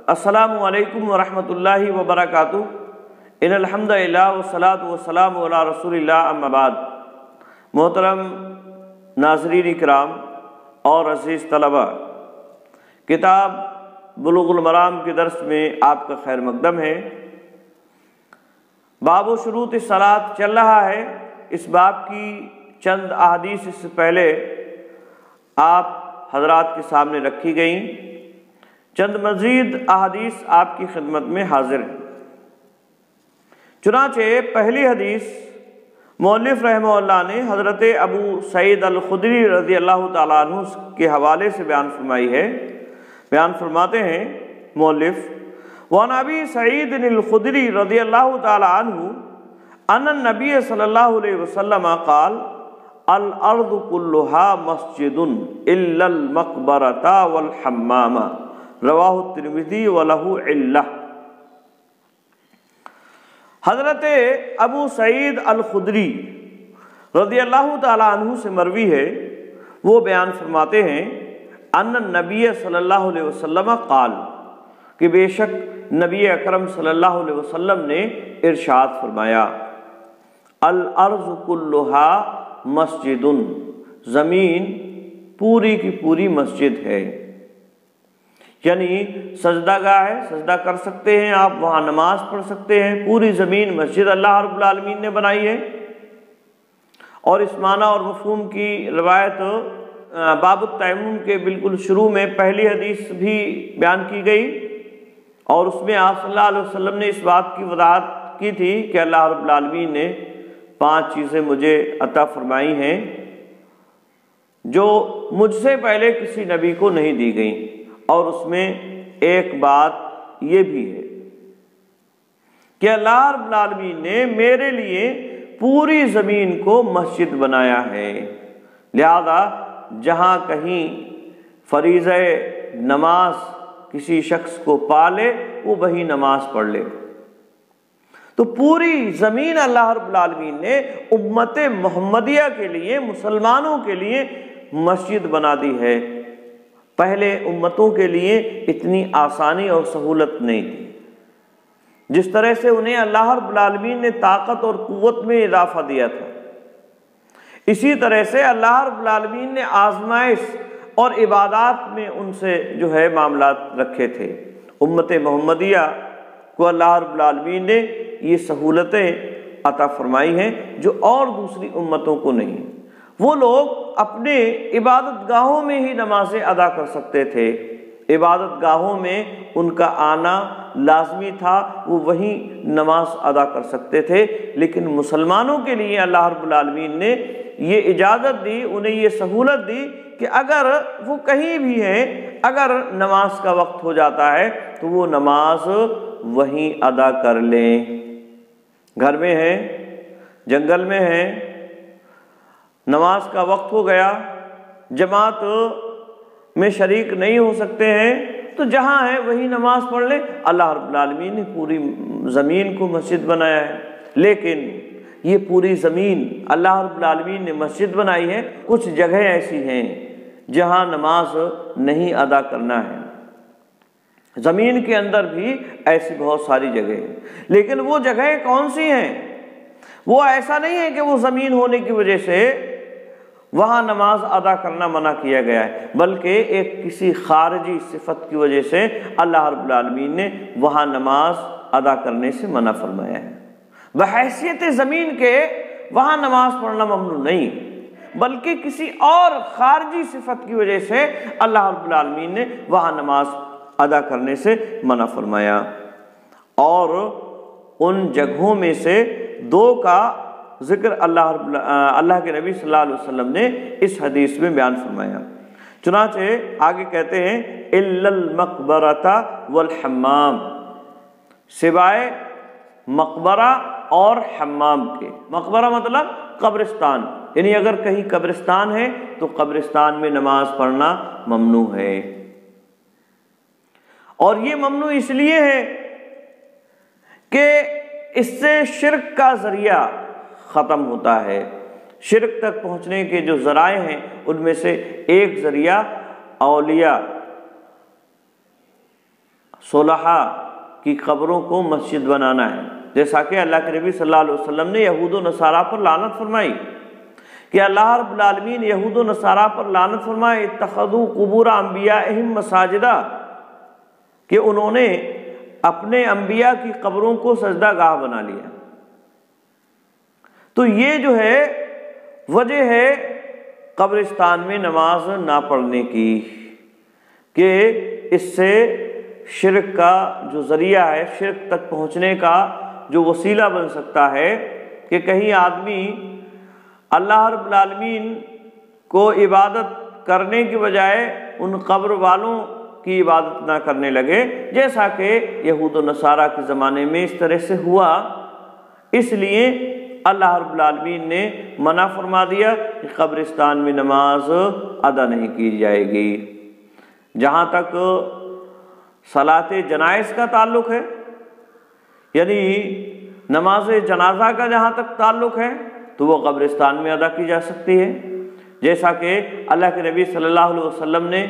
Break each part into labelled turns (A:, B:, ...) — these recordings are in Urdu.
A: السلام علیکم ورحمۃ اللہ وبرکاتہ۔ ان الحمد للہ والصلاۃ والسلام علی رسول اللہ، اما بعد۔ محترم ناظرین کرام اور عزیز طلبہ، کتاب بلوغ المرام کے درس میں آپ کا خیر مقدم ہے۔ باب و شروط الصلاۃ چل رہا ہے۔ اس باب کی چند احادیث اس سے پہلے آپ حضرات کے سامنے رکھی گئیں، چند مزید احادیث آپ کی خدمت میں حاضر ہیں۔ چنانچہ پہلی حدیث مؤلف رحمہ اللہ نے حضرت ابو سعید الخدری رضی اللہ تعالیٰ عنہ کے حوالے سے بیان فرمائی ہے۔ بیان فرماتے ہیں مؤلف: وعن ابی سعید الخدری رضی اللہ تعالیٰ عنہ ان النبی صلی اللہ علیہ وسلم قال: الارض كلها مسجد الا المقبرۃ والحمام، رواہ الترمذی وله علہ۔ حضرت ابو سعید الخدری رضی اللہ تعالیٰ عنہ سے مروی ہے، وہ بیان فرماتے ہیں ان النبی صلی اللہ علیہ وسلم قال، کہ بے شک نبی اکرم صلی اللہ علیہ وسلم نے ارشاد فرمایا: الارض كلها مسجد، زمین پوری کی پوری مسجد ہے، یعنی سجدہ گاہ ہے، سجدہ کر سکتے ہیں آپ، وہاں نماز پڑھ سکتے ہیں۔ پوری زمین مسجد اللہ رب العالمین نے بنائی ہے۔ اور اس معنی اور مفہوم کی روایت باب التیمم کے بالکل شروع میں پہلی حدیث بھی بیان کی گئی، اور اس میں آپ صلی اللہ علیہ وسلم نے اس بات کی وضاحت کی تھی کہ اللہ رب العالمین نے 5 چیزیں مجھے عطا فرمائی ہیں جو مجھ سے پہلے کسی نبی کو نہیں دی گئیں، اور اس میں ایک بات یہ بھی ہے کہ اللہ رب العالمین نے میرے لیے پوری زمین کو مسجد بنایا ہے، لہذا جہاں کہیں فریضہ نماز کسی شخص کو پالے وہ وہی نماز پڑھ لے۔ تو پوری زمین اللہ رب العالمین نے امت محمدیہ کے لیے، مسلمانوں کے لیے مسجد بنا دی ہے۔ پہلے امتوں کے لیے اتنی آسانی اور سہولت نہیں تھی۔ جس طرح سے انہیں اللہ رب العالمین نے طاقت اور قوت میں اضافہ دیا تھا، اسی طرح سے اللہ رب العالمین نے آزمائش اور عبادات میں ان سے جو ہے معاملات رکھے تھے۔ امت محمدیہ کو اللہ رب العالمین نے یہ سہولتیں عطا فرمائی ہیں جو اور دوسری امتوں کو نہیں۔ وہ لوگ اپنے عبادت گاہوں میں ہی نمازیں ادا کر سکتے تھے، عبادت گاہوں میں ان کا آنا لازمی تھا، وہ وہیں نماز ادا کر سکتے تھے۔ لیکن مسلمانوں کے لیے اللہ رب العالمین نے یہ اجازت دی، انہیں یہ سہولت دی کہ اگر وہ کہیں بھی ہیں، اگر نماز کا وقت ہو جاتا ہے تو وہ نماز وہیں ادا کر لیں۔ گھر میں ہیں، جنگل میں ہیں، نماز کا وقت ہو گیا، جماعت میں شریک نہیں ہو سکتے ہیں، تو جہاں ہے وہی نماز پڑھ لیں۔ اللہ رب العالمین نے پوری زمین کو مسجد بنایا ہے، لیکن یہ پوری زمین اللہ رب العالمین نے مسجد بنائی ہے، کچھ جگہیں ایسی ہیں جہاں نماز نہیں ادا کرنا ہے۔ زمین کے اندر بھی ایسی بہت ساری جگہیں ہیں، لیکن وہ جگہیں کون سی ہیں؟ وہ ایسا نہیں ہے کہ وہ زمین ہونے کی وجہ سے وہاں نماز ادا کرنا منع کیا گیا ہے، بلکہ ایک کسی خارجی صفت کی وجہ سے اللہ رب العالمین نے وہاں نماز ادا کرنے سے منع فرمایا ہے۔ بحیثیت زمین کے وہاں نماز پڑھنا ممنوع نہیں، بلکہ کسی اور خارجی صفت کی وجہ سے اللہ رب العالمین نے وہاں نماز ادا کرنے سے منع فرمایا۔ اور ان جگہوں میں سے 2 کا ذکر اللہ کے نبی صلی اللہ علیہ وسلم نے اس حدیث میں بیان فرمایا۔ چنانچہ آگے کہتے ہیں الا المقبرۃ والحمام، سوائے مقبرہ اور حمام کے۔ مقبرہ مطلب قبرستان، یعنی اگر کہیں قبرستان ہے تو قبرستان میں نماز پڑھنا ممنوع ہے۔ اور یہ ممنوع اس لیے ہے کہ اس سے شرک کا ذریعہ ختم ہوتا ہے۔ شرک تک پہنچنے کے جو ذرائع ہیں ان میں سے ایک ذریعہ اولیاء صلحاء کی قبروں کو مسجد بنانا ہے، جیسا کہ اللہ کے نبی صلی اللہ علیہ وسلم نے یہود و نصارہ پر لعنت فرمائی کہ اللہ رب العالمین یہود و نصارہ پر لعنت فرمائے اتخذوا قبور انبیائہم مساجدہ، کہ انہوں نے اپنے انبیاء کی قبروں کو سجدہ گاہ بنا لیا۔ تو یہ جو ہے وجہ ہے قبرستان میں نماز نہ پڑھنے کی، کہ اس سے شرک کا جو ذریعہ ہے، شرک تک پہنچنے کا جو وسیلہ بن سکتا ہے، کہ کہیں آدمی اللہ رب العالمین کو عبادت کرنے کی بجائے ان قبر والوں کی عبادت نہ کرنے لگے، جیسا کہ یہود و نصارہ کے زمانے میں اس طرح سے ہوا۔ اس لیے اللہ رب العالمین نے منع فرما دیا کہ قبرستان میں نماز ادا نہیں کی جائے گی۔ جہاں تک صلاۃ جنائز کا تعلق ہے، یعنی نماز جنازہ کا جہاں تک تعلق ہے، تو وہ قبرستان میں ادا کی جا سکتی ہے، جیسا کہ اللہ کے نبی صلی اللہ علیہ وسلم نے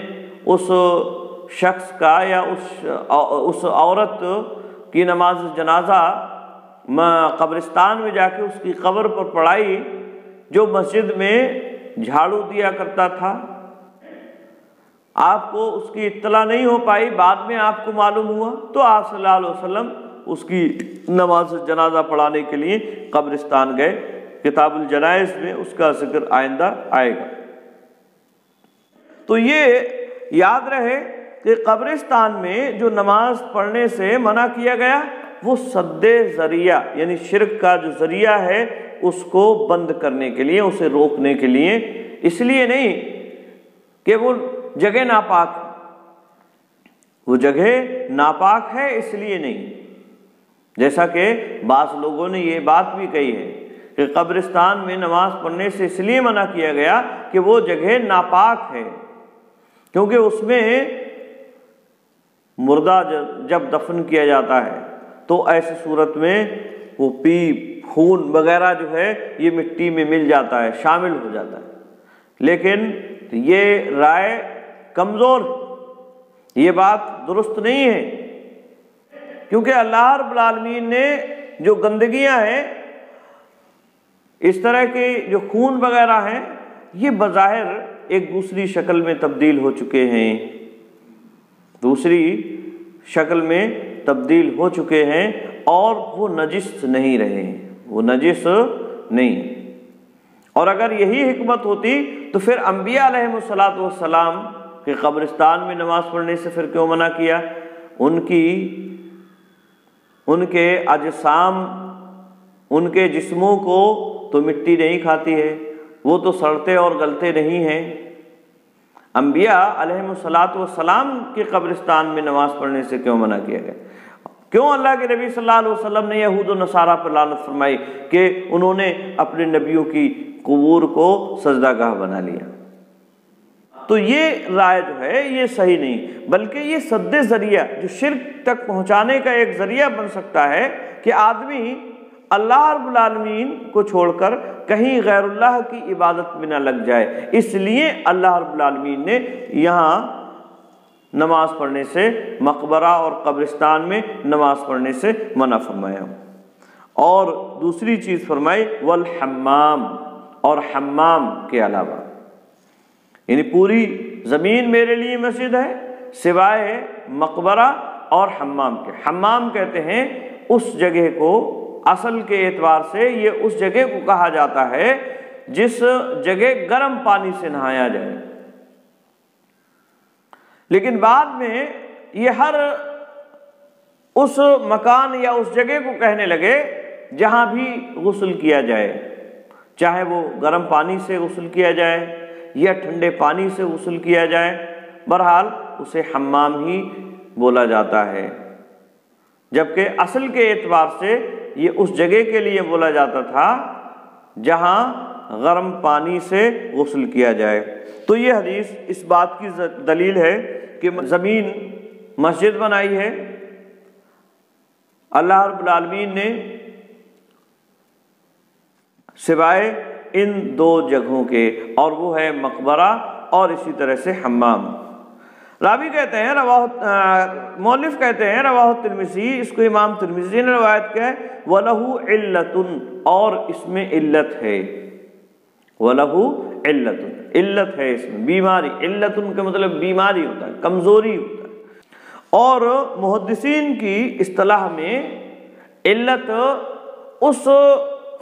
A: اس شخص کا یا اس عورت کی نماز جنازہ قبرستان میں جا کے اس کی قبر پر پڑھائی جو مسجد میں جھاڑو دیا کرتا تھا۔ آپ کو اس کی اطلاع نہیں ہو پائی، بعد میں آپ کو معلوم ہوا، تو آپ صلی اللہ علیہ وسلم اس کی نماز جنازہ پڑھانے کے لیے قبرستان گئے۔ کتاب الجنائز میں اس کا ذکر آئندہ آئے گا۔ تو یہ یاد رہے کہ قبرستان میں جو نماز پڑھنے سے منع کیا گیا وہ سد ذریعہ، یعنی شرک کا جو ذریعہ ہے اس کو بند کرنے کے لیے، اسے روکنے کے لیے، اس لیے نہیں کہ وہ جگہ ناپاک ہے، وہ جگہ ناپاک ہے اس لیے نہیں، جیسا کہ بعض لوگوں نے یہ بات بھی کہی ہے کہ قبرستان میں نماز پڑھنے سے اس لیے منع کیا گیا کہ وہ جگہ ناپاک ہے، کیونکہ اس میں مردہ جب دفن کیا جاتا ہے تو ایسی صورت میں وہ پیپ، خون وغیرہ جو ہے یہ مٹی میں مل جاتا ہے، شامل ہو جاتا ہے۔ لیکن یہ رائے کمزور، یہ بات درست نہیں ہے، کیونکہ اللہ رب العالمین نے جو گندگیاں ہیں، اس طرح کے جو خون وغیرہ ہیں، یہ بظاہر ایک دوسری شکل میں تبدیل ہو چکے ہیں، دوسری شکل میں تبدیل ہو چکے ہیں اور وہ نجس نہیں رہے، وہ نجس نہیں۔ اور اگر یہی حکمت ہوتی تو پھر انبیاء علیہم الصلاۃ والسلام کہ قبرستان میں نماز پڑھنے سے پھر کیوں منع کیا؟ ان کے اجسام، ان کے جسموں کو تو مٹی نہیں کھاتی ہے، وہ تو سڑتے اور گلتے نہیں ہیں۔ انبیاء علیہم الصلاۃ والسلام کے قبرستان میں نماز پڑھنے سے کیوں منع کیا گیا؟ کیوں اللہ کے نبی صلی اللہ علیہ وسلم نے یہود و نصارہ پر لعنت فرمائی کہ انہوں نے اپنے نبیوں کی قبور کو سجدہ گاہ بنا لیا؟ تو یہ رائے جو ہے یہ صحیح نہیں، بلکہ یہ سد ذریعہ جو شرک تک پہنچانے کا ایک ذریعہ بن سکتا ہے کہ آدمی اللہ رب العالمین کو چھوڑ کر کہیں غیر اللہ کی عبادت میں نہ لگ جائے۔ اس لیے اللہ رب العالمین نے یہاں نماز پڑھنے سے، مقبرہ اور قبرستان میں نماز پڑھنے سے منع فرمایا۔ اور دوسری چیز فرمائی والحمام، اور حمام کے علاوہ، یعنی پوری زمین میرے لیے مسجد ہے سوائے مقبرہ اور حمام کے۔ حمام کہتے ہیں اس جگہ کو، اصل کے اعتبار سے یہ اس جگہ کو کہا جاتا ہے جس جگہ گرم پانی سے نہایا جائے، لیکن بعد میں یہ ہر اس مکان یا اس جگہ کو کہنے لگے جہاں بھی غسل کیا جائے، چاہے وہ گرم پانی سے غسل کیا جائے یا ٹھنڈے پانی سے غسل کیا جائے، بہرحال اسے حمام ہی بولا جاتا ہے، جبکہ اصل کے اعتبار سے یہ اس جگہ کے لیے بولا جاتا تھا جہاں گرم پانی سے غسل کیا جائے۔ تو یہ حدیث اس بات کی دلیل ہے کہ زمین مسجد بنائی ہے اللہ رب العالمین نے سوائے ان دو جگہوں کے، اور وہ ہے مقبرہ اور اسی طرح سے حمام۔ راوی کہتے ہیں مؤلف کہتے ہیں رواہ ترمذی، اس کو امام ترمذی نے روایت کیا ہے، وَلَهُ عِلَّةٌ، اور اس میں علت ہے، وَلَهُ عِلَّةٌ، علت ہے اس میں، بیماری، علتن کا مطلب بیماری ہوتا ہے، کمزوری ہوتا ہے۔ اور محدثین کی اصطلاح میں علت اس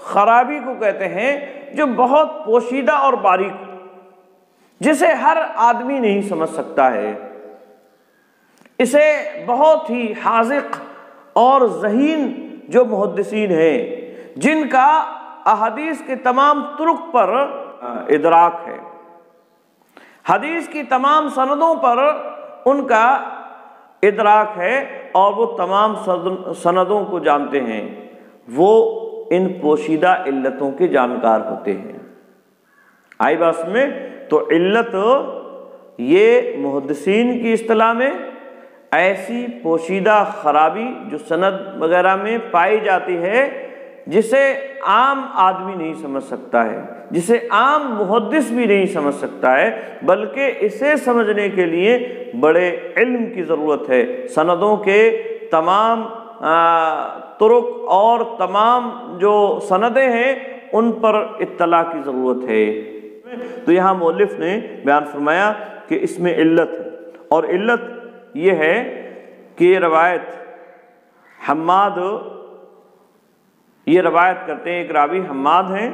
A: خرابی کو کہتے ہیں جو بہت پوشیدہ اور باریک، جسے ہر آدمی نہیں سمجھ سکتا ہے، اسے بہت ہی حاذق اور ذہین جو محدثین ہیں جن کا احادیث کے تمام طرق پر ادراک ہے، حدیث کی تمام سندوں پر ان کا ادراک ہے اور وہ تمام سندوں کو جانتے ہیں، وہ ان پوشیدہ علتوں کے جانکار ہوتے ہیں۔ آئی بات میں؟ تو علت یہ محدثین کی اصطلاح میں ایسی پوشیدہ خرابی جو سند وغیرہ میں پائی جاتی ہے جسے عام آدمی نہیں سمجھ سکتا ہے، جسے عام محدث بھی نہیں سمجھ سکتا ہے، بلکہ اسے سمجھنے کے لیے بڑے علم کی ضرورت ہے، سندوں کے تمام طرق اور تمام جو سندیں ہیں ان پر اطلاع کی ضرورت ہے۔ تو یہاں مؤلف نے بیان فرمایا کہ اس میں علت ہے، اور علت یہ ہے کہ یہ روایت حماد، یہ روایت کرتے ہیں، ایک راوی حماد ہیں،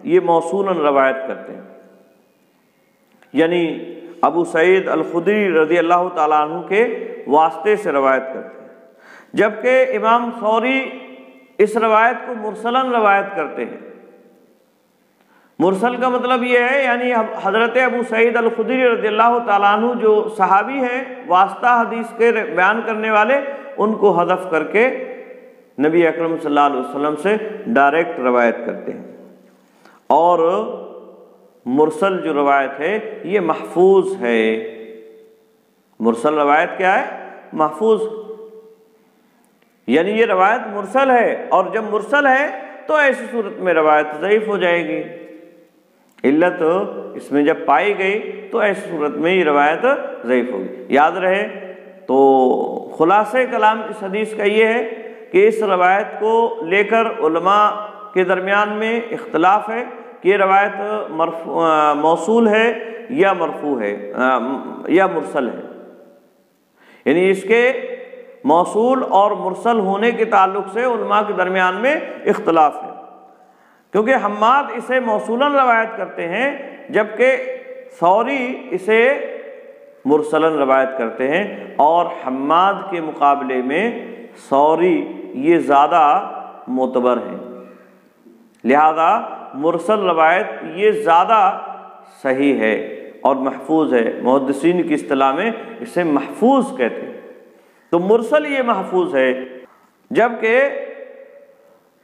A: یہ موصولاً روایت کرتے ہیں، یعنی ابو سعید الخدری رضی اللہ تعالیٰ عنہ کے واسطے سے روایت کرتے ہیں، جبکہ امام ثوری اس روایت کو مرسلاً روایت کرتے ہیں۔ مرسل کا مطلب یہ ہے یعنی حضرت ابو سعید الخدری رضی اللہ تعالیٰ عنہ جو صحابی ہیں، واسطہ حدیث کے بیان کرنے والے، ان کو حذف کر کے نبی اکرم صلی اللہ علیہ وسلم سے ڈائریکٹ روایت کرتے ہیں۔ اور مرسل جو روایت ہے یہ محفوظ ہے، مرسل روایت کیا ہے؟ محفوظ، یعنی یہ روایت مرسل ہے، اور جب مرسل ہے تو ایسی صورت میں روایت ضعیف ہو جائے گی۔ علت اس میں جب پائی گئی تو ایسی صورت میں یہ روایت ضعیف ہوگی۔ یاد رہے تو خلاصہ کلام اس حدیث کا یہ ہے کہ اس روایت کو لے کر علماء کے درمیان میں اختلاف ہے کہ یہ روایت موصول ہے یا مرفوع ہے یا مرسل ہے، یعنی اس کے موصول اور مرسل ہونے کے تعلق سے علماء کے درمیان میں اختلاف ہے، کیونکہ حماد اسے موصولاً روایت کرتے ہیں جبکہ ثوری اسے مرسلاً روایت کرتے ہیں، اور حماد کے مقابلے میں ثوری یہ زیادہ معتبر ہیں، لہذا مرسل روایت یہ زیادہ صحیح ہے اور محفوظ ہے۔ محدثین کی اصطلاح میں اسے محفوظ کہتے ہیں، تو مرسل یہ محفوظ ہے، جبکہ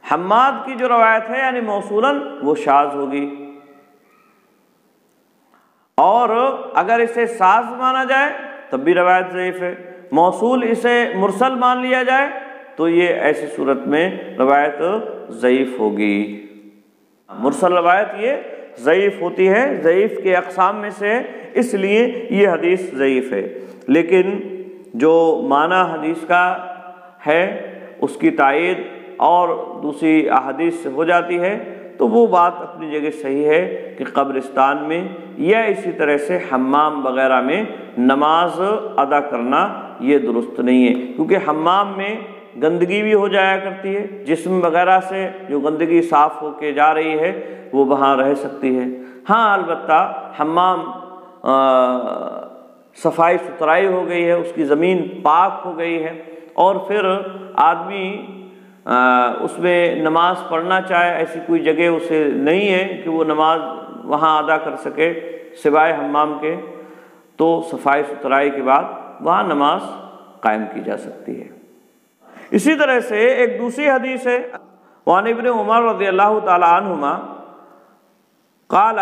A: حماد کی جو روایت ہے یعنی موصولاً وہ شاذ ہوگی، اور اگر اسے شاذ مانا جائے تب بھی روایت ضعیف ہے، موصول اسے مرسل مان لیا جائے تو یہ ایسی صورت میں روایت ضعیف ہوگی۔ مرسل روایت یہ ضعیف ہوتی ہے، ضعیف کے اقسام میں سے ہے، اس لیے یہ حدیث ضعیف ہے، لیکن جو معنی حدیث کا ہے اس کی تائید اور دوسری احادیث سے ہو جاتی ہے، تو وہ بات اپنی جگہ صحیح ہے کہ قبرستان میں یا اسی طرح سے حمام وغیرہ میں نماز ادا کرنا یہ درست نہیں ہے، کیونکہ حمام میں گندگی بھی ہو جایا کرتی ہے، جسم وغیرہ سے جو گندگی صاف ہو کے جا رہی ہے وہ وہاں رہ سکتی ہے۔ ہاں البتہ حمام صفائی ستھرائی ہو گئی ہے، اس کی زمین پاک ہو گئی ہے، اور پھر آدمی اس میں نماز پڑھنا چاہے، ایسی کوئی جگہ اسے نہیں ہے کہ وہ نماز وہاں ادا کر سکے سوائے حمام کے، تو صفائی ستھرائی کے بعد وہاں نماز قائم کی جا سکتی ہے۔ اسی طرح سے ایک دوسری حدیث ہے، وعن ابن عمر رضی اللہ تعالی عنہما قال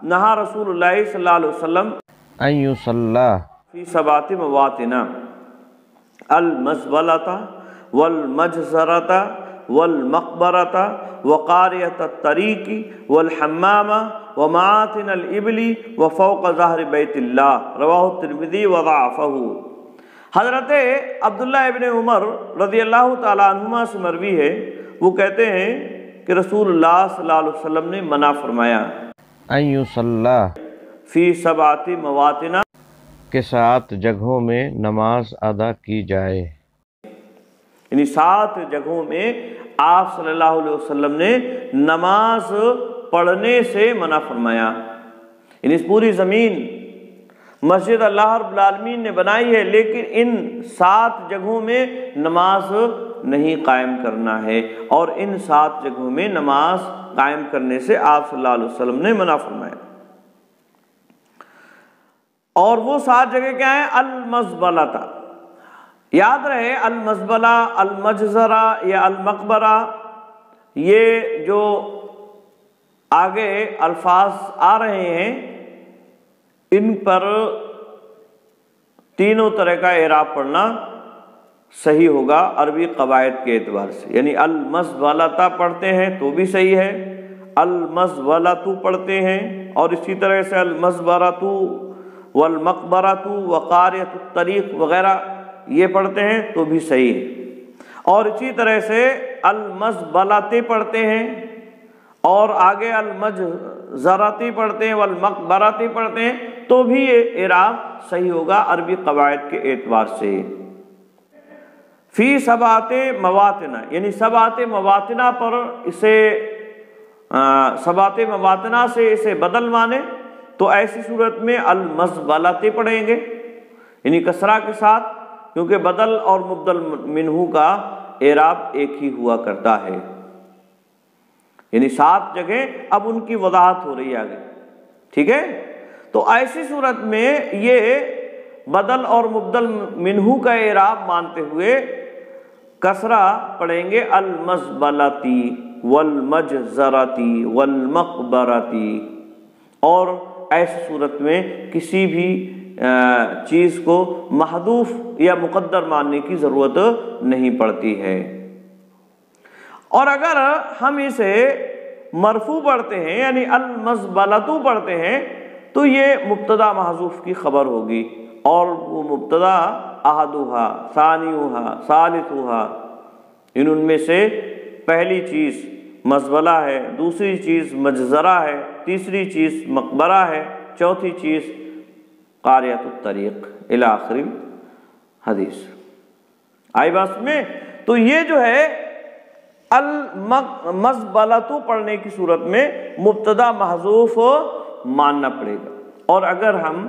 A: نہا رسول اللہ صلی اللہ علیہ وسلم
B: ان یصلی
A: فی سبعۃ مواطن المزبلۃ والمجزرۃ والمقبرۃ وقاریۃ الطریق والحمام ومعاطن الابل وفوق ظہر بیت اللہ، رواہ الترمذی وضعفہ۔ حضرت عبداللہ ابن عمر رضی اللہ تعالی عنہما سے مروی ہے، وہ کہتے ہیں کہ رسول اللہ صلی اللہ علیہ وسلم نے منع فرمایا
B: ان یصلی
A: فی سبعۃ مواطن
B: کے 7 جگہوں میں نماز ادا کی جائے،
A: یعنی 7 جگہوں میں آپ صلی اللہ علیہ وسلم نے نماز پڑھنے سے منع فرمایا۔ یعنی اس پوری زمین مسجد اللہ رب العالمین نے بنائی ہے، لیکن ان 7 جگہوں میں نماز نہیں قائم کرنا ہے، اور ان 7 جگہوں میں نماز قائم کرنے سے آپ صلی اللہ علیہ وسلم نے منع فرمایا۔ اور وہ 7 جگہ کیا ہیں؟ المزبلہ، یاد رہے المزبلہ، المجزرہ یا المقبرہ، یہ جو آگے الفاظ آ رہے ہیں ان پر تینوں طرح کا اعراب پڑھنا صحیح ہوگا عربی قواعد کے اعتبار سے، یعنی المزبلہ پڑھتے ہیں تو بھی صحیح ہے، المزبلہ پڑھتے ہیں، اور اسی طرح سے المزبرہ والمقبرۃ وقاریۃ الطریق وغیرہ یہ پڑھتے ہیں تو بھی صحیح ہے، اور اسی طرح سے المزبلۃ پڑھتے ہیں، اور آگے المجزرۃ پڑھتے ہیں، والمقبرۃ پڑھتے ہیں تو بھی یہ اعراب صحیح ہوگا عربی قواعد کے اعتبار سے۔ فی سبعۃ مواطن، یعنی 7 مواطن پر اسے 7 مواطن سے اسے بدل مانے تو ایسی صورت میں المزبلہ پڑھیں گے، یعنی کسرہ کے ساتھ، کیونکہ بدل اور مبدل منہ کا اعراب ایک ہی ہوا کرتا ہے۔ یعنی 7 جگہ اب ان کی وضاحت ہو رہی ہے آگے، ٹھیک ہے؟ تو ایسی صورت میں یہ بدل اور مبدل منہ کا اعراب مانتے ہوئے کسرہ پڑھیں گے المزبلتی والمجزرتی والمقبرتی، اور ایسی صورت میں کسی بھی چیز کو محذوف یا مقدر ماننے کی ضرورت نہیں پڑتی ہے۔ اور اگر ہم اسے مرفوع پڑھتے ہیں یعنی المزبلۃ پڑھتے ہیں تو یہ مبتدا محذوف کی خبر ہوگی، اور وہ مبتدا احدھا ثانیھا ثالثھا، ان میں سے پہلی چیز مزبلہ ہے، دوسری چیز مجزرہ ہے، تیسری چیز مقبرہ ہے، چوتھی چیز قاریۃ الطریق الی آخر حدیث۔ آئی بات میں؟ تو یہ جو ہے المزبلۃ پڑھنے کی صورت میں مبتدا محذوف ماننا پڑے گا، اور اگر ہم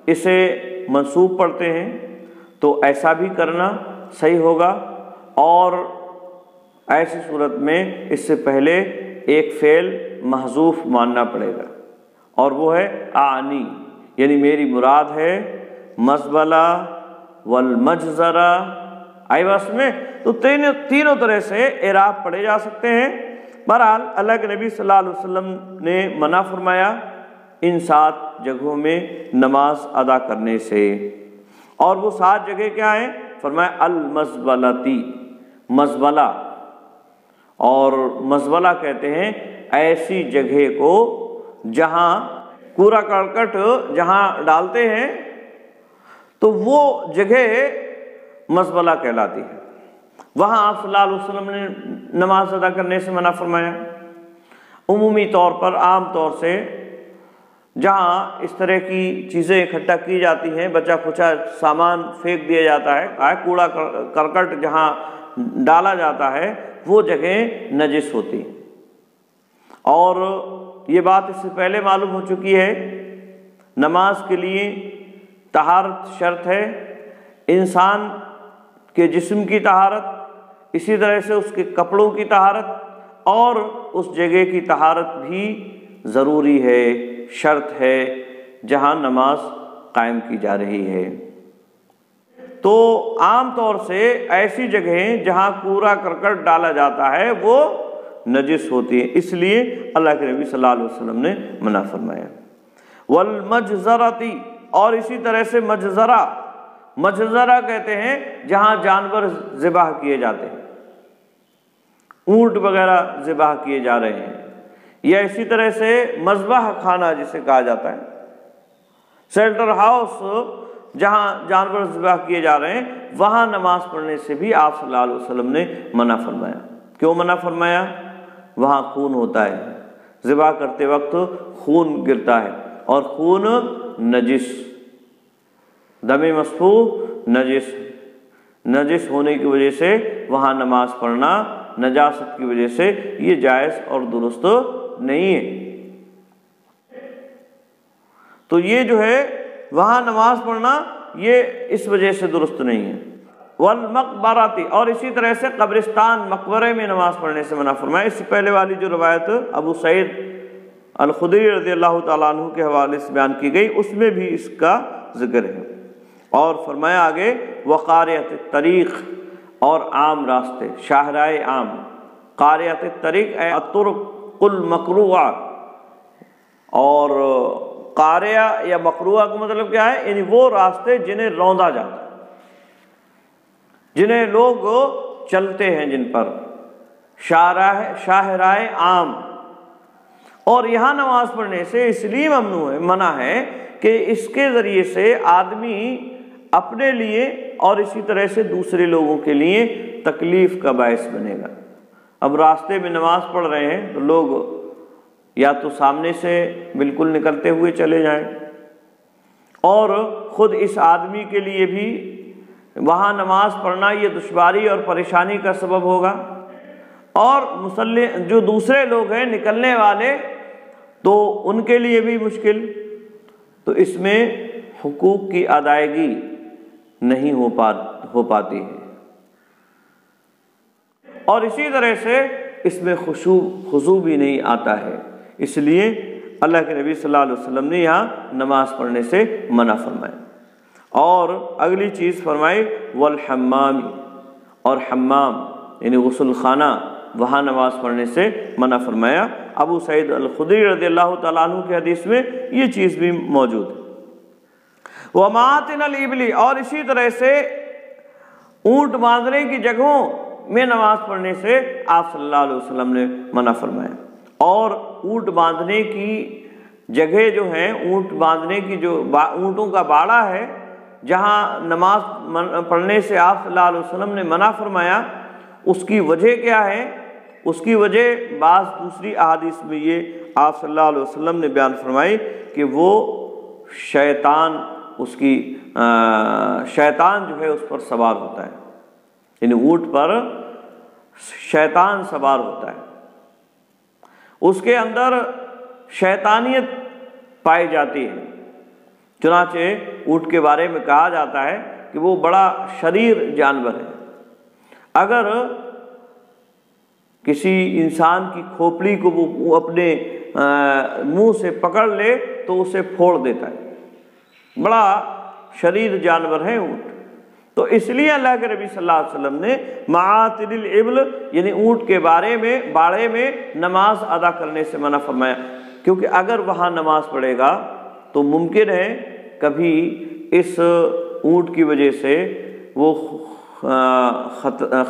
A: اسے منصوب پڑھتے ہیں تو ایسا بھی کرنا صحیح ہوگا، اور ایسی صورت میں اس سے پہلے ایک فعل محذوف ماننا پڑے گا، اور وہ ہے اعنی، یعنی میری مراد ہے مزبلہ والمجزرہ۔ آئی بات میں؟ تو تینوں طرح سے اعراب پڑھے جا سکتے ہیں۔ بہرحال اللہ کے نبی صلی اللہ علیہ وسلم نے منع فرمایا ان 7 جگہوں میں نماز ادا کرنے سے، اور وہ 7 جگہ کیا ہیں؟ فرمایا المزبلتی، مزبلہ، اور مزبلہ کہتے ہیں ایسی جگہ کو جہاں کوڑا کرکٹ جہاں ڈالتے ہیں تو وہ جگہ مزبلہ کہلاتی ہے، وہاں آپ صلی اللہ علیہ وسلم نے نماز ادا کرنے سے منع فرمایا۔ عمومی طور پر عام طور سے جہاں اس طرح کی چیزیں اکٹھا کی جاتی ہیں، بچا کھچا سامان پھینک دیا جاتا ہے، کوڑا کرکٹ جہاں ڈالا جاتا ہے وہ جگہ نجس ہوتی، اور یہ بات اس سے پہلے معلوم ہو چکی ہے، نماز کے لیے طہارت شرط ہے، انسان کے جسم کی طہارت، اسی طرح سے اس کے کپڑوں کی طہارت، اور اس جگہ کی طہارت بھی ضروری ہے، شرط ہے جہاں نماز قائم کی جا رہی ہے۔ تو عام طور سے ایسی جگہیں جہاں کوڑا کرکٹ ڈالا جاتا ہے وہ نجس ہوتی ہیں، اس لیے اللہ کے نبی صلی اللہ علیہ وسلم نے منع فرمایا۔ والمجزرتی، اور اسی طرح سے مجزرہ، مجزرہ کہتے ہیں جہاں جانور ذبح کیے جاتے ہیں، اونٹ وغیرہ ذبح کیے جا رہے ہیں، یا اسی طرح سے مذبح خانہ جسے کہا جاتا ہے، سیلٹر ہاؤس جہاں جانور ذبح کیے جا رہے ہیں، وہاں نماز پڑھنے سے بھی آپ صلی اللہ علیہ وسلم نے منع فرمایا۔ کیوں منع فرمایا؟ وہاں خون ہوتا ہے، ذبح کرتے وقت خون گرتا ہے، اور خون نجس، دم مسفوح نجس ہونے کی وجہ سے وہاں نماز پڑھنا نجاست کی وجہ سے یہ جائز اور درست نہیں ہے۔ تو یہ جو ہے وہاں نماز پڑھنا یہ اس وجہ سے درست نہیں ہے۔ والمقبراتی، اور اسی طرح سے قبرستان مقبرے میں نماز پڑھنے سے منع فرمایا۔ اس سے پہلے والی جو روایت ابو سعید الخدری رضی اللہ تعالیٰ عنہ کے حوالے سے بیان کی گئی، اس میں بھی اس کا ذکر ہے۔ اور فرمایا آگے وقاریۃ الطریق، اور عام راستے، شاہراہ عام، قاریۃ الطریق اے الطرق المقروعہ، اور قاریہ یا مقروعہ کا مطلب کیا ہے؟ یعنی وہ راستے جنہیں روندا جاتا ہے، جنہیں لوگ چلتے ہیں، جن پر شاہراہ عام۔ اور یہاں نماز پڑھنے سے اس لیے ممنوع ہے، منع ہے کہ اس کے ذریعے سے آدمی اپنے لیے اور اسی طرح سے دوسرے لوگوں کے لیے تکلیف کا باعث بنے گا۔ اب راستے میں نماز پڑھ رہے ہیں تو لوگ یا تو سامنے سے بالکل نکلتے ہوئے چلے جائیں، اور خود اس آدمی کے لیے بھی وہاں نماز پڑھنا یہ دشواری اور پریشانی کا سبب ہوگا، اور مسلح جو دوسرے لوگ ہیں نکلنے والے تو ان کے لیے بھی مشکل۔ تو اس میں حقوق کی ادائیگی نہیں ہو پاتی ہے، اور اسی طرح سے اس میں خضوع بھی نہیں آتا ہے۔ اس لیے اللہ کے نبی صلی اللہ علیہ وسلم نے یہاں نماز پڑھنے سے منع فرمایا۔ اور اگلی چیز فرمائی والحمام، اور حمام یعنی غسل خانہ، وہاں نماز پڑھنے سے منع فرمایا۔ ابو سعید الخدری رضی اللہ تعالیٰ عنہ کے حدیث میں یہ چیز بھی موجود ہے۔ وماطن الابل، اور اسی طرح سے اونٹ باندھنے کی جگہوں میں نماز پڑھنے سے آپ صلی اللہ علیہ وسلم نے منع فرمایا۔ اور اونٹ باندھنے کی جگہ جو ہیں، اونٹ باندھنے کی جو اونٹوں کا باڑہ ہے، جہاں نماز پڑھنے سے آپ صلی اللہ علیہ وسلم نے منع فرمایا، اس کی وجہ کیا ہے؟ اس کی وجہ بعض دوسری احادیث میں یہ آپ صلی اللہ علیہ وسلم نے بیان فرمائی کہ وہ شیطان جو ہے اس پر سوار ہوتا ہے، یعنی اونٹ پر شیطان سوار ہوتا ہے، اس کے اندر شیطانیت پائی جاتی ہے۔ چنانچہ اونٹ کے بارے میں کہا جاتا ہے کہ وہ بڑا شریر جانور ہے، اگر کسی انسان کی کھوپڑی کو وہ اپنے منہ سے پکڑ لے تو اسے پھوڑ دیتا ہے، بڑا شریر جانور ہے اونٹ۔ تو اس لیے اللہ کے نبی صلی اللہ علیہ وسلم نے معاطن الابل یعنی اونٹ کے باڑے میں نماز ادا کرنے سے منع فرمایا، کیونکہ اگر وہاں نماز پڑھے گا تو ممکن ہے کبھی اس اونٹ کی وجہ سے وہ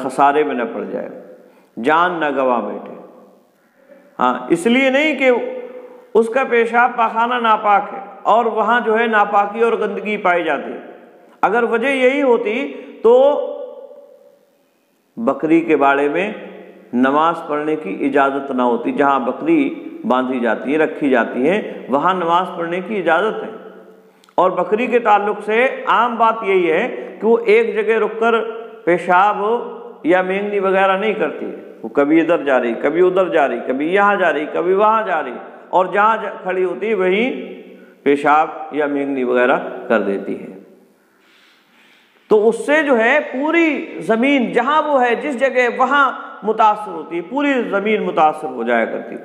A: خسارے میں نہ پڑ جائے، جان نہ گوا بیٹھے۔ ہاں، اس لیے نہیں کہ اس کا پیشاب پاخانہ ناپاک ہے اور وہاں جو ہے ناپاکی اور گندگی پائی جاتی ہے۔ اگر وجہ یہی ہوتی تو بکری کے باڑے میں نماز پڑھنے کی اجازت نہ ہوتی، جہاں بکری باندھی جاتی ہے، رکھی جاتی ہے، وہاں نماز پڑھنے کی اجازت ہے۔ اور بکری کے تعلق سے عام بات یہی ہے کہ وہ ایک جگہ رک کر پیشاب یا مینگنی وغیرہ نہیں کرتی، وہ کبھی ادھر جا رہی، کبھی ادھر جا رہی، کبھی یہاں جا رہی، کبھی وہاں جا رہی، اور جہاں کھڑی ہوتی وہیں پیشاب یا مینگنی وغیرہ کر دیتی ہے۔ تو اس سے جو ہے پوری زمین جہاں وہ ہے جس جگہ وہاں متاثر ہوتی ہے، پوری زمین متاثر ہو جایا کرتی ہے،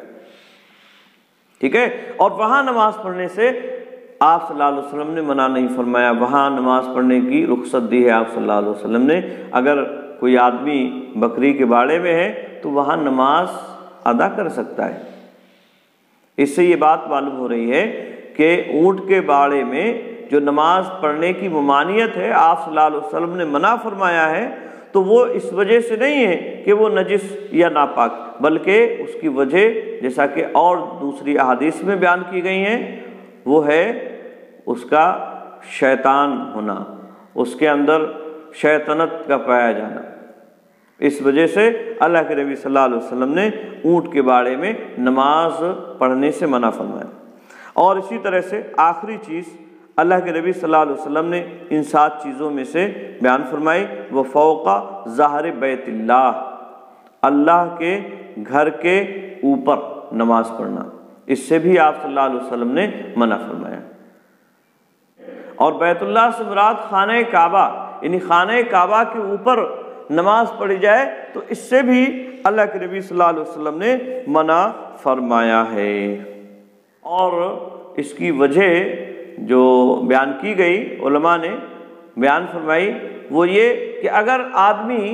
A: ٹھیک ہے۔ اور وہاں نماز پڑھنے سے آپ صلی اللہ علیہ وسلم نے منع نہیں فرمایا، وہاں نماز پڑھنے کی رخصت دی ہے آپ صلی اللہ علیہ وسلم نے۔ اگر کوئی آدمی بکری کے باڑے میں ہے تو وہاں نماز ادا کر سکتا ہے۔ اس سے یہ بات معلوم ہو رہی ہے کہ اونٹ کے باڑے میں جو نماز پڑھنے کی ممانعت ہے، آپ صلی اللہ علیہ وسلم نے منع فرمایا ہے، تو وہ اس وجہ سے نہیں ہے کہ وہ نجس یا ناپاک، بلکہ اس کی وجہ جیسا کہ اور دوسری احادیث میں بیان کی گئی ہیں، وہ ہے اس کا شیطان ہونا، اس کے اندر شیطنت کا پایا جانا۔ اس وجہ سے اللہ کے نبی صلی اللہ علیہ وسلم نے اونٹ کے بارے میں نماز پڑھنے سے منع فرمایا۔ اور اسی طرح سے آخری چیز اللہ کے نبی صلی اللہ علیہ وسلم نے ان 7 چیزوں میں سے بیان فرمائی، وہ فوق ظاہر بیت اللہ، اللہ کے گھر کے اوپر نماز پڑھنا، اس سے بھی آپ صلی اللہ علیہ وسلم نے منع فرمایا۔ اور بیت اللہ سے مراد خانہ کعبہ، یعنی خانہ کعبہ کے اوپر نماز پڑھی جائے تو اس سے بھی اللہ کے نبی صلی اللہ علیہ وسلم نے منع فرمایا ہے۔ اور اس کی وجہ جو بیان کی گئی علماء نے بیان فرمائی وہ یہ کہ اگر آدمی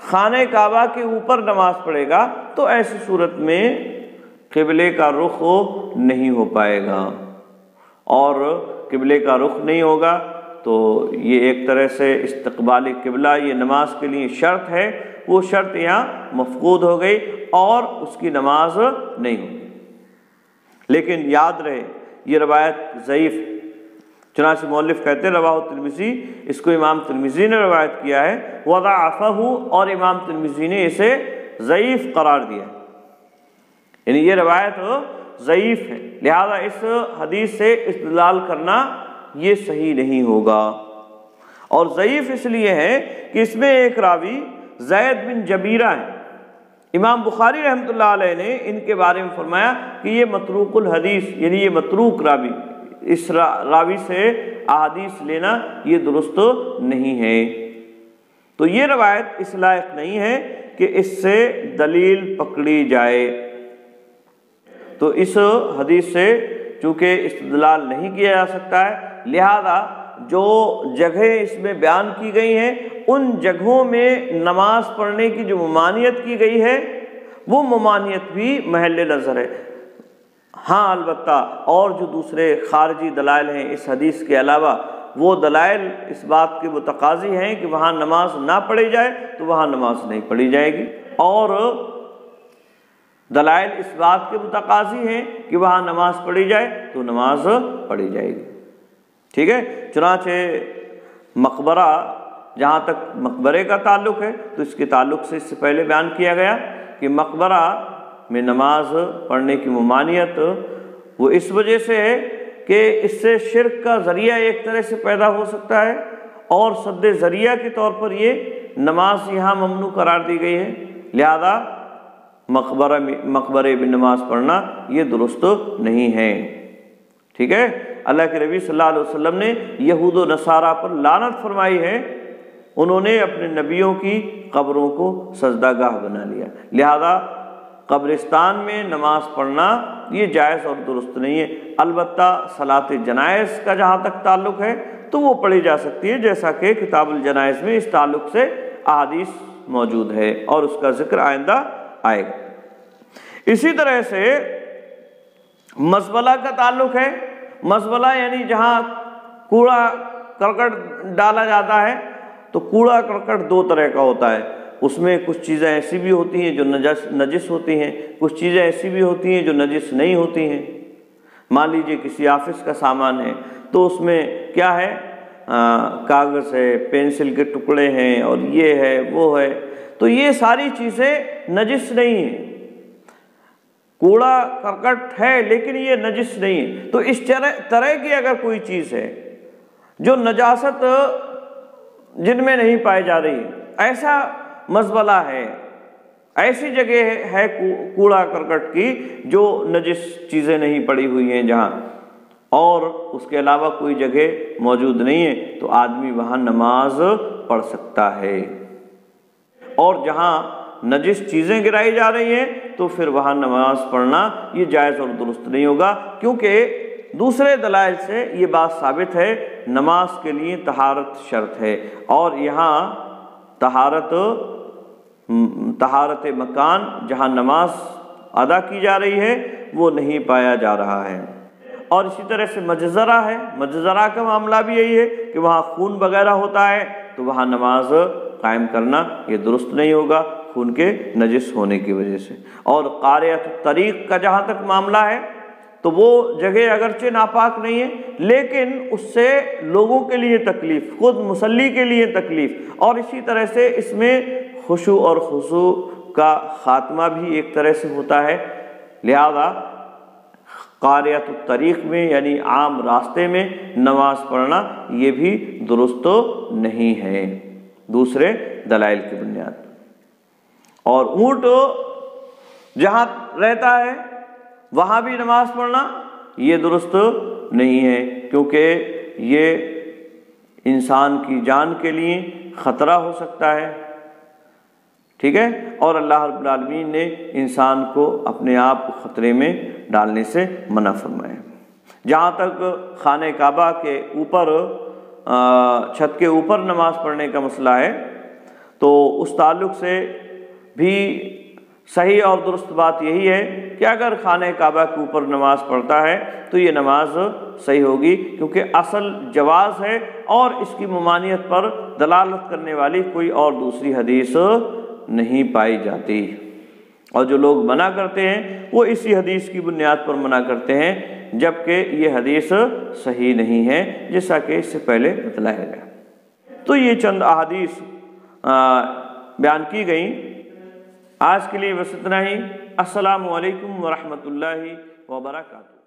A: خانہ کعبہ کے اوپر نماز پڑھے گا تو ایسی صورت میں قبلے کا رخ نہیں ہو پائے گا، اور قبلے کا رخ نہیں ہوگا تو یہ ایک طرح سے استقبال قبلہ یہ نماز کے لیے شرط ہے، وہ شرط یہاں مفقود ہو گئی اور اس کی نماز نہیں ہوگی۔ لیکن یاد رہے یہ روایت ضعیف، چنانچہ مؤلف کہتے ہیں رواہ ترمذی، اس کو امام ترمذی نے روایت کیا ہے، وضعفہ، اور امام ترمذی نے اسے ضعیف قرار دیا، یعنی یہ روایت ضعیف ہے، لہذا اس حدیث سے استدلال کرنا یہ صحیح نہیں ہوگا۔ اور ضعیف اس لیے ہے کہ اس میں ایک راوی زید بن جبیرہ ہے، امام بخاری رحمۃ اللہ علیہ نے ان کے بارے میں فرمایا کہ یہ متروک الحدیث، یعنی یہ متروک راوی، اس راوی سے احادیث لینا یہ درست نہیں ہے، تو یہ روایت اس لائق نہیں ہے کہ اس سے دلیل پکڑی جائے۔ تو اس حدیث سے چونکہ استدلال نہیں کیا جا سکتا ہے، لہذا جو جگہیں اس میں بیان کی گئی ہیں ان جگہوں میں نماز پڑھنے کی جو ممانعت کی گئی ہے وہ ممانعت بھی محل نظر ہے۔ ہاں البتہ اور جو دوسرے خارجی دلائل ہیں اس حدیث کے علاوہ، وہ دلائل اس بات کے متقاضی ہیں کہ وہاں نماز نہ پڑھی جائے تو وہاں نماز نہیں پڑھی جائے گی، اور دلائل اس بات کے متقاضی ہیں کہ وہاں نماز پڑھی جائے تو نماز پڑھی جائے گی۔ ٹھیک ہے، چنانچہ مقبرہ، جہاں تک مقبرے کا تعلق ہے تو اس کے تعلق سے اس سے پہلے بیان کیا گیا کہ مقبرہ میں نماز پڑھنے کی ممانعت وہ اس وجہ سے ہے کہ اس سے شرک کا ذریعہ ایک طرح سے پیدا ہو سکتا ہے، اور سد ذریعہ کے طور پر یہ نماز یہاں ممنوع قرار دی گئی ہے، لہذا مقبرے میں نماز پڑھنا یہ درست نہیں ہے۔ ٹھیک ہے، اللہ کے نبی صلی اللہ علیہ وسلم نے یہود و نصارہ پر لعنت فرمائی ہے، انہوں نے اپنے نبیوں کی قبروں کو سجدہ گاہ بنا لیا، لہذا قبرستان میں نماز پڑھنا یہ جائز اور درست نہیں ہے۔ البتہ صلاۃ جنائز کا جہاں تک تعلق ہے تو وہ پڑھی جا سکتی ہے، جیسا کہ کتاب الجنائز میں اس تعلق سے احادیث موجود ہے اور اس کا ذکر آئندہ آئے گا۔ اسی طرح سے مزبلہ کا تعلق ہے، مزبلہ یعنی جہاں کوڑا کرکٹ ڈالا جاتا ہے، تو کوڑا کرکٹ 2 طرح کا ہوتا ہے، اس میں کچھ چیزیں ایسی بھی ہوتی ہیں جو نجس ہوتی ہیں، کچھ چیزیں ایسی بھی ہوتی ہیں جو نجس نہیں ہوتی ہیں۔ مان لیجئے کسی آفس کا سامان ہے تو اس میں کیا ہے، کاغذ ہے، پینسل کے ٹکڑے ہیں، اور یہ ہے وہ ہے، تو یہ ساری چیزیں نجس نہیں ہیں، کوڑا کرکٹ ہے لیکن یہ نجس نہیں ہے۔ تو اس طرح کی اگر کوئی چیز ہے جو نجاست جن میں نہیں پائی جا رہی، ایسا مزبلہ ہے، ایسی جگہ ہے کوڑا کرکٹ کی جو نجس چیزیں نہیں پڑی ہوئی ہیں جہاں، اور اس کے علاوہ کوئی جگہ موجود نہیں ہے، تو آدمی وہاں نماز پڑھ سکتا ہے۔ اور جہاں نجس چیزیں گرائی جا رہی ہیں تو پھر وہاں نماز پڑھنا یہ جائز اور درست نہیں ہوگا، کیونکہ دوسرے دلائل سے یہ بات ثابت ہے نماز کے لیے طہارت شرط ہے، اور یہاں طہارت مکان جہاں نماز ادا کی جا رہی ہے وہ نہیں پایا جا رہا ہے۔ اور اسی طرح سے مجزرہ ہے، مجزرہ کا معاملہ بھی یہی ہے کہ وہاں خون وغیرہ ہوتا ہے تو وہاں نماز قائم کرنا یہ درست نہیں ہوگا خون کے نجس ہونے کی وجہ سے۔ اور قاریۃ الطریق کا جہاں تک معاملہ ہے تو وہ جگہ اگرچہ ناپاک نہیں ہے لیکن اس سے لوگوں کے لیے تکلیف، خود مصلی کے لیے تکلیف، اور اسی طرح سے اس میں خشوع اور خضوع کا خاتمہ بھی ایک طرح سے ہوتا ہے، لہذا قاریۃ الطریق میں یعنی عام راستے میں نماز پڑھنا یہ بھی درست نہیں ہے دوسرے دلائل کی بنیاد پر۔ اور اونٹ جہاں رہتا ہے وہاں بھی نماز پڑھنا یہ درست نہیں ہے کیونکہ یہ انسان کی جان کے لیے خطرہ ہو سکتا ہے، ٹھیک ہے، اور اللہ رب العالمین نے انسان کو اپنے آپ کو خطرے میں ڈالنے سے منع فرمایا۔ جہاں تک خانہ کعبہ کے اوپر چھت کے اوپر نماز پڑھنے کا مسئلہ ہے تو اس تعلق سے بھی صحیح اور درست بات یہی ہے کہ اگر خانہ کعبہ کے اوپر نماز پڑھتا ہے تو یہ نماز صحیح ہوگی کیونکہ اصل جواز ہے اور اس کی ممانعت پر دلالت کرنے والی کوئی اور دوسری حدیث نہیں پائی جاتی، اور جو لوگ منع کرتے ہیں وہ اسی حدیث کی بنیاد پر منع کرتے ہیں جبکہ یہ حدیث صحیح نہیں ہے جیسا کہ اس سے پہلے بتلایا گیا۔ تو یہ چند احادیث بیان کی گئیں، آج کے لیے بس اتنا ہی۔ السلام علیکم ورحمۃ اللہ وبرکاتہ۔